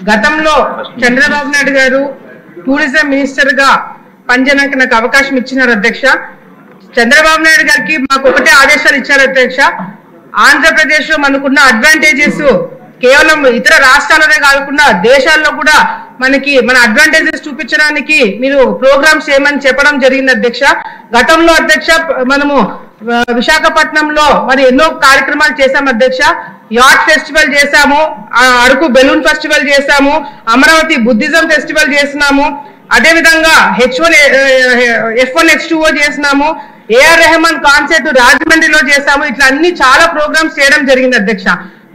గతంలో చంద్రబాబు నాయుడు గారు tourism minister గా పనిచేయడానికి నాకు అవకాశం ఇచ్చినారు అధ్యక్ష. చంద్రబాబు నాయుడు గారికి మాకు ఒకటే ఆదేశాలు ఇచ్చారు అధ్యక్ష. ఆంధ్రప్రదేశ్ లో మనకున్న అడ్వాంటేజెస్ కేవలం ఇతర రాష్ట్రాలనే కాకుండా దేశాల్లో కూడా మన అడ్వాంటేజెస్ చూపించడానికి మీరు ప్రోగ్రామ్స్ చేయమని చెప్పడం జరిగింది అధ్యక్ష. గతంలో అధ్యక్ష మనము విశాఖపట్నంలో మరి ఎన్నో కార్యక్రమాలు చేశాం అధ్యక్ష. యాట్ ఫెస్టివల్ చేశాము, అరకు బెలూన్ ఫెస్టివల్ చేశాము, అమరావతి బుద్ధిజం ఫెస్టివల్ చేసినాము, అదే విధంగా F1H2O చేసినాము, ఏఆర్ రెహమాన్ కాన్సర్ట్ రాజమండ్రిలో చేశాము. ఇట్లా అన్ని చాలా ప్రోగ్రామ్స్ చేయడం జరిగింది అధ్యక్ష.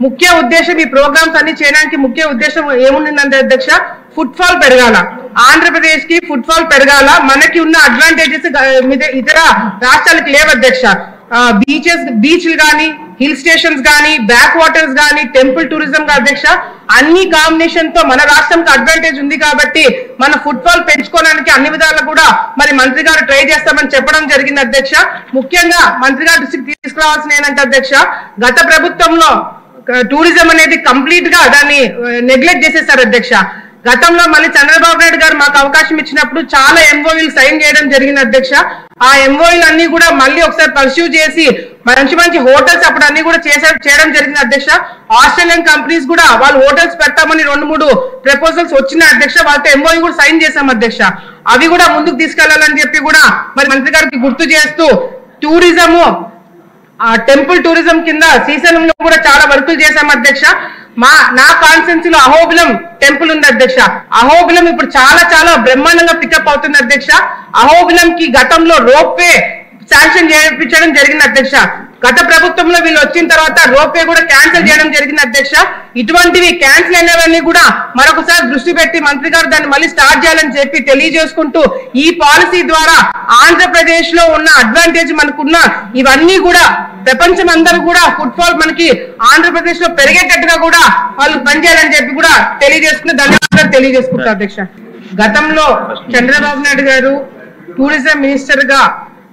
ముఖ్య ఉద్దేశం ఈ ప్రోగ్రామ్స్ అన్ని చేయడానికి ముఖ్య ఉద్దేశం ఏముండిందంటే అధ్యక్ష, ఫుట్ఫాల్ పెరగాల, ఆంధ్రప్రదేశ్ కి ఫుట్ఫాల్ పెరగాల. మనకి ఉన్న అడ్వాంటేజెస్ ఇతర రాష్ట్రాలకు లేవు అధ్యక్ష. బీచ్లు కానీ, హిల్ స్టేషన్స్ కానీ, బ్యాక్ వాటర్స్ కానీ, టెంపుల్ టూరిజం అధ్యక్ష, అన్ని కాంబినేషన్ తో మన రాష్ట్రంకి అడ్వాంటేజ్ ఉంది కాబట్టి మన ఫుట్ఫాల్ పెంచుకోవడానికి అన్ని విధాలు కూడా మరి మంత్రి గారు ట్రై చేస్తామని చెప్పడం జరిగింది అధ్యక్ష. ముఖ్యంగా మంత్రి గారు దృష్టికి తీసుకురావాల్సిన ఏంటంటే అధ్యక్ష, గత ప్రభుత్వంలో టూరిజం అనేది కంప్లీట్ గా దాన్ని నెగ్లెక్ట్ చేసేస్తారు అధ్యక్ష. గతంలో మళ్ళీ చంద్రబాబు నాయుడు గారు మాకు అవకాశం ఇచ్చినప్పుడు చాలా ఎంఓయూలు సైన్ చేయడం జరిగింది అధ్యక్ష. ఆ ఎంఓయూలు అన్ని కూడా మళ్ళీ ఒకసారి పర్స్యూ చేసి మంచి హోటల్స్ అప్పుడు అన్ని కూడా చేయడం జరిగింది అధ్యక్ష. ఆస్ట్రేలియన్ కంపెనీస్ కూడా వాళ్ళు హోటల్స్ పెట్టామని 2-3 ప్రపోజల్స్ వచ్చినాయి అధ్యక్ష. వాళ్ళతో ఎంఓయూ కూడా సైన్ చేశాం అధ్యక్ష. అవి కూడా ముందుకు తీసుకెళ్లాలని చెప్పి కూడా మరి మంత్రి గారికి గుర్తు చేస్తూ టూరిజము టెంపుల్ టూరిజం కింద శ్రీశైలంలో కూడా చాలా వర్కులు చేశాం అధ్యక్ష. నా కాన్స్టిట్యున్సీ లో అహోబిలం టెంపుల్ ఉంది అధ్యక్ష. అహోబిలం ఇప్పుడు చాలా బ్రహ్మాండంగా పికప్ అవుతుంది అధ్యక్ష. అహోబిలం కి గతంలో రోప్వే శాంక్షన్ చేయించడం జరిగింది అధ్యక్ష. గత ప్రభుత్వంలో వీళ్ళు వచ్చిన తర్వాత రోప్వే కూడా క్యాన్సిల్ చేయడం జరిగింది అధ్యక్ష. ఇటువంటివి క్యాన్సిల్ అయినవన్నీ కూడా మరొకసారి దృష్టి పెట్టి మంత్రి గారు దాన్ని మళ్ళీ స్టార్ట్ చేయాలని చెప్పి తెలియజేసుకుంటూ, ఈ పాలసీ ద్వారా ఆంధ్రప్రదేశ్ లో ఉన్న అడ్వాంటేజ్ మనకున్న ఇవన్నీ కూడా ప్రపంచం అందరూ కూడా ఫుట్ఫాల్ మనకి ఆంధ్రప్రదేశ్ లో పెరిగేటట్టుగా కూడా వాళ్ళు పనిచేయాలని చెప్పి కూడా తెలియజేసుకుని ధన్యవాదాలు తెలియజేసుకుంటారు అధ్యక్ష. గతంలో చంద్రబాబు నాయుడు గారు టూరిజం మినిస్టర్ గా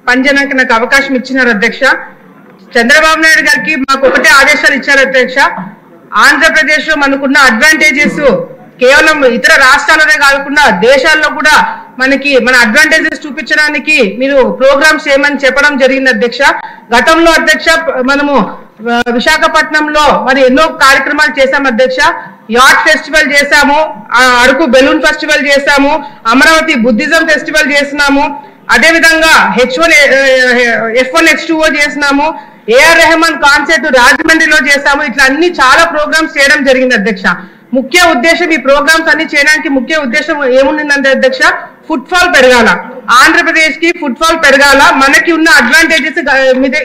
పనిచేయడానికి నాకు అవకాశం ఇచ్చినారు అధ్యక్ష. చంద్రబాబు నాయుడు గారికి మాకు ఒకటే ఆదేశాలు ఇచ్చారు అధ్యక్ష. ఆంధ్రప్రదేశ్ లో మనకున్న అడ్వాంటేజెస్ కేవలం ఇతర రాష్ట్రాలనే కాకుండా దేశాల్లో కూడా మన అడ్వాంటేజెస్ చూపించడానికి మీరు ప్రోగ్రామ్స్ చేయమని చెప్పడం జరిగింది అధ్యక్ష. గతంలో అధ్యక్ష మనము విశాఖపట్నంలో మరి ఎన్నో కార్యక్రమాలు చేశాం అధ్యక్ష. యాట్ ఫెస్టివల్ చేశాము, అరకు బెలూన్ ఫెస్టివల్ చేశాము, అమరావతి బుద్ధిజం ఫెస్టివల్ చేసినాము, అదే విధంగా F1H2O చేసినాము, ఏఆర్ రెహమాన్ కాన్సర్ట్ రాజమండ్రిలో చేశాము. ఇట్లా అన్ని చాలా ప్రోగ్రామ్స్ చేయడం జరిగింది అధ్యక్ష. ముఖ్య ఉద్దేశం ఈ ప్రోగ్రామ్స్ అన్ని చేయడానికి ముఖ్య ఉద్దేశం ఏముండిందంటే అధ్యక్ష, ఫుట్ఫాల్ పెరగాల, ఆంధ్రప్రదేశ్ కి ఫుట్ఫాల్ పెరగాల. మనకి ఉన్న అడ్వాంటేజెస్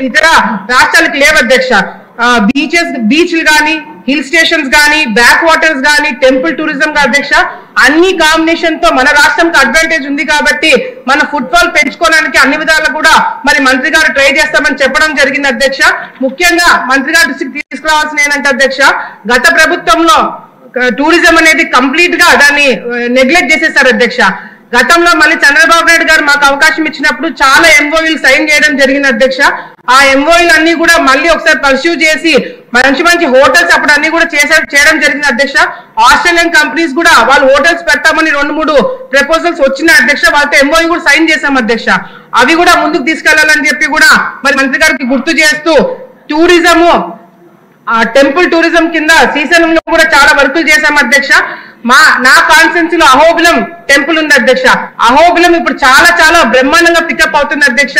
ఇతర రాష్ట్రాలకు లేవు అధ్యక్ష. బీచ్లు కానీ, హిల్ స్టేషన్స్ కానీ, బ్యాక్ వాటర్స్ కానీ, టెంపుల్ టూరిజం అధ్యక్ష, అన్ని కాంబినేషన్ తో మన రాష్ట్రంకి అడ్వాంటేజ్ ఉంది కాబట్టి మన ఫుట్ఫాల్ పెంచుకోవడానికి అన్ని విధాలు కూడా మరి మంత్రి గారు ట్రై చేస్తామని చెప్పడం జరిగింది అధ్యక్ష. ముఖ్యంగా మంత్రి గారు దృష్టికి తీసుకురావాల్సిన ఏంటంటే అధ్యక్ష, గత ప్రభుత్వంలో టూరిజం అనేది కంప్లీట్ గా దాన్ని నెగ్లెక్ట్ చేసేస్తారు అధ్యక్ష. గతంలో మళ్ళీ చంద్రబాబు నాయుడు గారు మాకు అవకాశం ఇచ్చినప్పుడు చాలా ఎంఓయూలు సైన్ చేయడం జరిగింది అధ్యక్ష. ఆ ఎంఓయూలు అన్ని కూడా మళ్ళీ ఒకసారి పర్స్యూ చేసి మంచి హోటల్స్ అప్పుడు అన్ని కూడా చేయడం జరిగింది అధ్యక్ష. ఆస్ట్రేలియన్ కంపెనీస్ కూడా వాళ్ళు హోటల్స్ పెట్టామని 2-3 ప్రపోజల్స్ వచ్చినాయి అధ్యక్ష. వాళ్ళతో ఎంఓయూ కూడా సైన్ చేశాం అధ్యక్ష. అవి కూడా ముందుకు తీసుకెళ్లాలని చెప్పి కూడా మరి మంత్రి గారికి గుర్తు చేస్తూ టూరిజము టెంపుల్ టూరిజం కింద శ్రీశైలంలో కూడా చాలా వర్కులు చేశాం అధ్యక్ష. నా కాన్స్టిట్యున్సీ లో అహోబిలం టెంపుల్ ఉంది అధ్యక్ష. అహోబిలం ఇప్పుడు చాలా బ్రహ్మాండంగా పికప్ అవుతుంది అధ్యక్ష.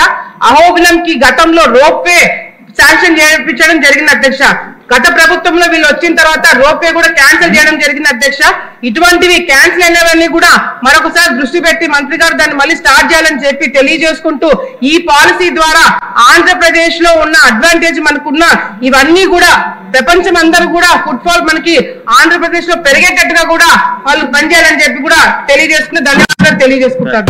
అహోబిలం కి గతంలో రోప్వే శాంక్షన్ చేయించడం జరిగింది అధ్యక్ష. గత ప్రభుత్వంలో వీళ్ళు వచ్చిన తర్వాత రోప్వే కూడా క్యాన్సిల్ చేయడం జరిగింది అధ్యక్ష. ఇటువంటివి క్యాన్సిల్ అయినవన్నీ కూడా మరొకసారి దృష్టి పెట్టి మంత్రి గారు దాన్ని మళ్ళీ స్టార్ట్ చేయాలని చెప్పి తెలియజేసుకుంటూ, ఈ పాలసీ ద్వారా ఆంధ్రప్రదేశ్ లో ఉన్న అడ్వాంటేజ్ మనకున్న ఇవన్నీ కూడా ప్రపంచం అందరూ కూడా ఫుట్ఫాల్ మనకి ఆంధ్రప్రదేశ్ లో పెరిగేటట్టుగా కూడా వాళ్ళు పనిచేయాలని చెప్పి కూడా తెలియజేసుకుని ధన్యవాదాలు తెలియజేసుకుంటారు.